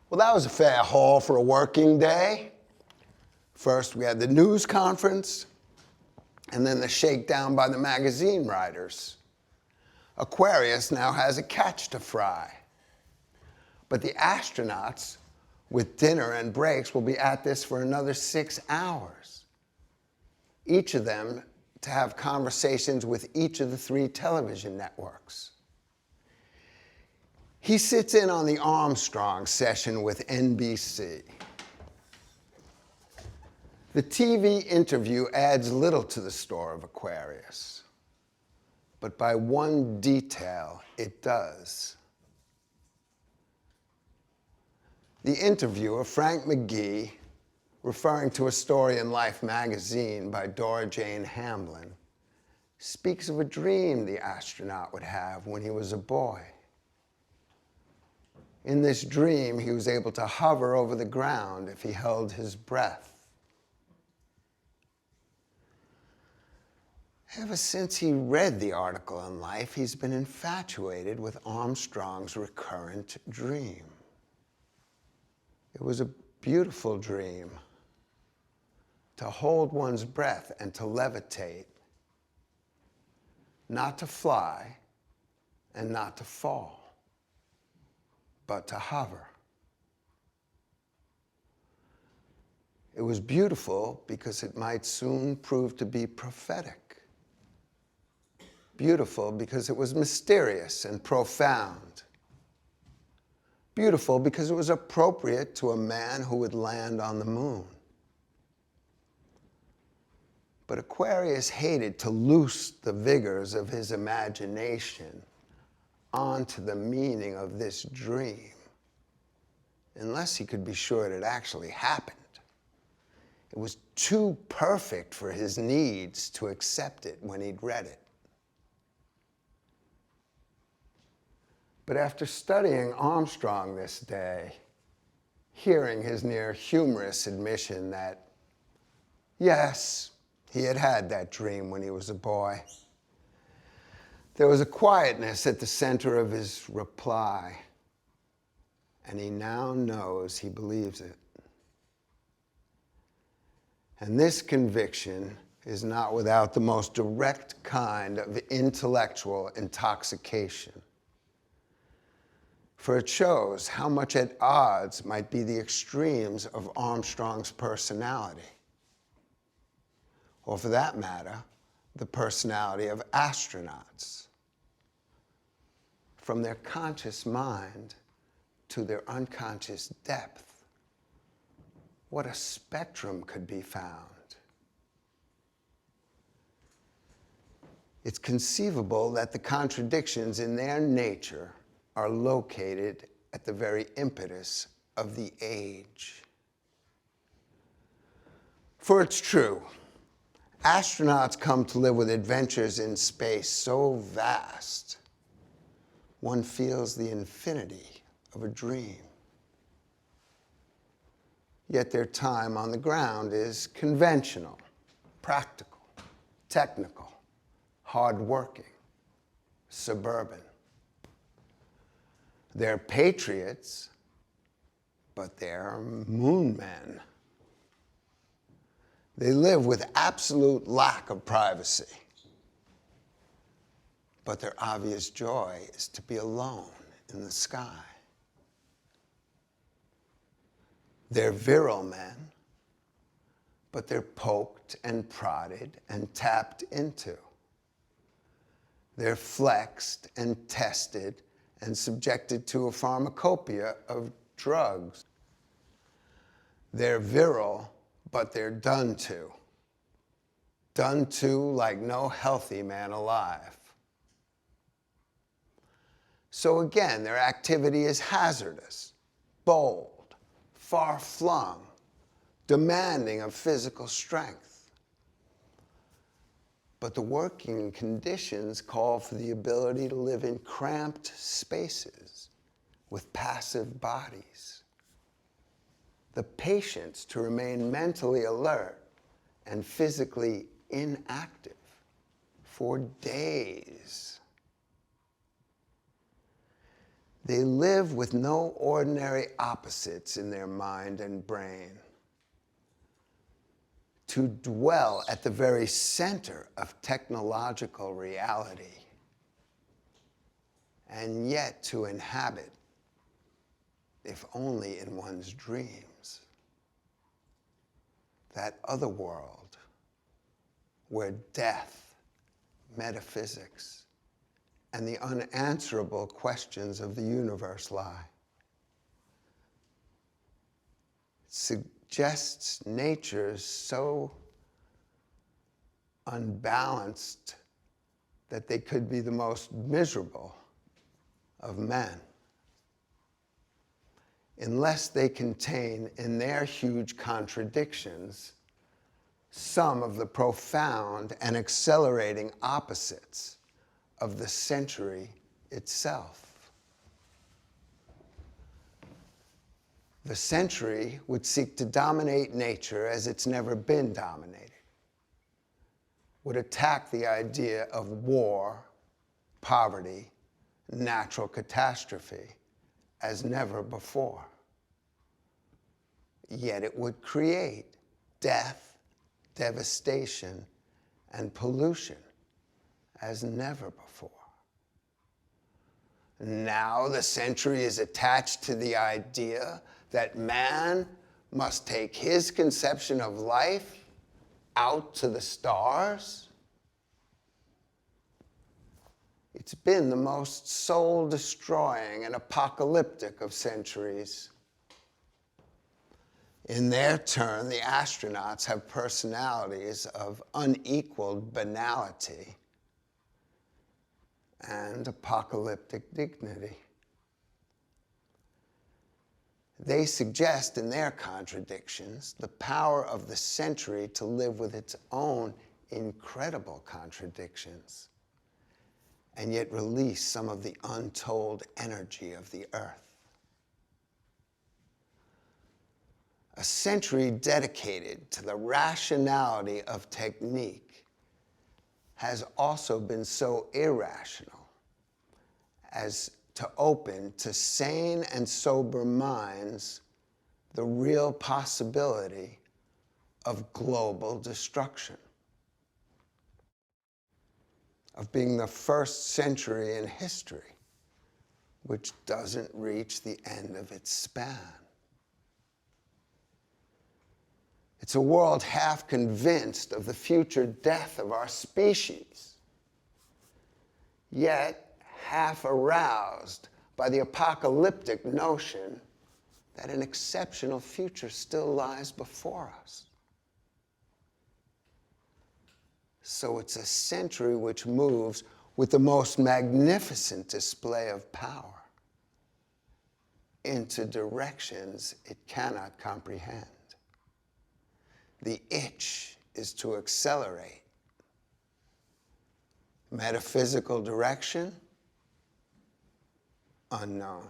Well, that was a fair haul for a working day. First, we had the news conference, and then the shakedown by the magazine writers. Aquarius now has a catch to fry. But the astronauts, with dinner and breaks, will be at this for another 6 hours. Each of them to have conversations with each of the 3 television networks. He sits in on the Armstrong session with NBC. The TV interview adds little to the story of Aquarius, but by one detail it does. The interviewer, Frank McGee, referring to a story in Life magazine by Dora Jane Hamlin, speaks of a dream the astronaut would have when he was a boy. In this dream, he was able to hover over the ground if he held his breath. Ever since he read the article in Life, he's been infatuated with Armstrong's recurrent dream. It was a beautiful dream, to hold one's breath and to levitate, not to fly and not to fall, but to hover. It was beautiful because it might soon prove to be prophetic. Beautiful because it was mysterious and profound. Beautiful because it was appropriate to a man who would land on the moon. But Aquarius hated to loose the vigors of his imagination onto the meaning of this dream, unless he could be sure it had actually happened. It was too perfect for his needs to accept it when he'd read it. But after studying Armstrong this day, hearing his near humorous admission that, yes, he had had that dream when he was a boy, there was a quietness at the center of his reply, and he now knows he believes it. And this conviction is not without the most direct kind of intellectual intoxication, for it shows how much at odds might be the extremes of Armstrong's personality, or for that matter, the personality of astronauts. From their conscious mind to their unconscious depth, what a spectrum could be found. It's conceivable that the contradictions in their nature are located at the very impetus of the age. For it's true, astronauts come to live with adventures in space so vast, one feels the infinity of a dream. Yet their time on the ground is conventional, practical, technical, hardworking, suburban. They're patriots, but they're moon men. They live with absolute lack of privacy, but their obvious joy is to be alone in the sky. They're virile men, but they're poked and prodded and tapped into. They're flexed and tested and subjected to a pharmacopoeia of drugs. They're virile, but they're done to. Done to like no healthy man alive. So again, their activity is hazardous, bold, far-flung, demanding of physical strength. But the working conditions call for the ability to live in cramped spaces with passive bodies. The patience to remain mentally alert and physically inactive for days. They live with no ordinary opposites in their mind and brain. To dwell at the very center of technological reality, and yet to inhabit, if only in one's dreams, that other world where death, metaphysics, and the unanswerable questions of the universe lie. It suggests natures so unbalanced that they could be the most miserable of men, unless they contain in their huge contradictions some of the profound and accelerating opposites of the century itself. The century would seek to dominate nature as it's never been dominated, would attack the idea of war, poverty, natural catastrophe as never before. Yet it would create death, devastation, and pollution as never before. Now the century is attached to the idea that man must take his conception of life out to the stars. It's been the most soul-destroying and apocalyptic of centuries. In their turn, the astronauts have personalities of unequaled banality and apocalyptic dignity. They suggest in their contradictions the power of the century to live with its own incredible contradictions, and yet release some of the untold energy of the earth. A century dedicated to the rationality of technique has also been so irrational as to open to sane and sober minds the real possibility of global destruction, of being the first century in history which doesn't reach the end of its span. It's a world half convinced of the future death of our species, yet half aroused by the apocalyptic notion that an exceptional future still lies before us. So it's a century which moves with the most magnificent display of power into directions it cannot comprehend. The itch is to accelerate. Metaphysical direction? Unknown.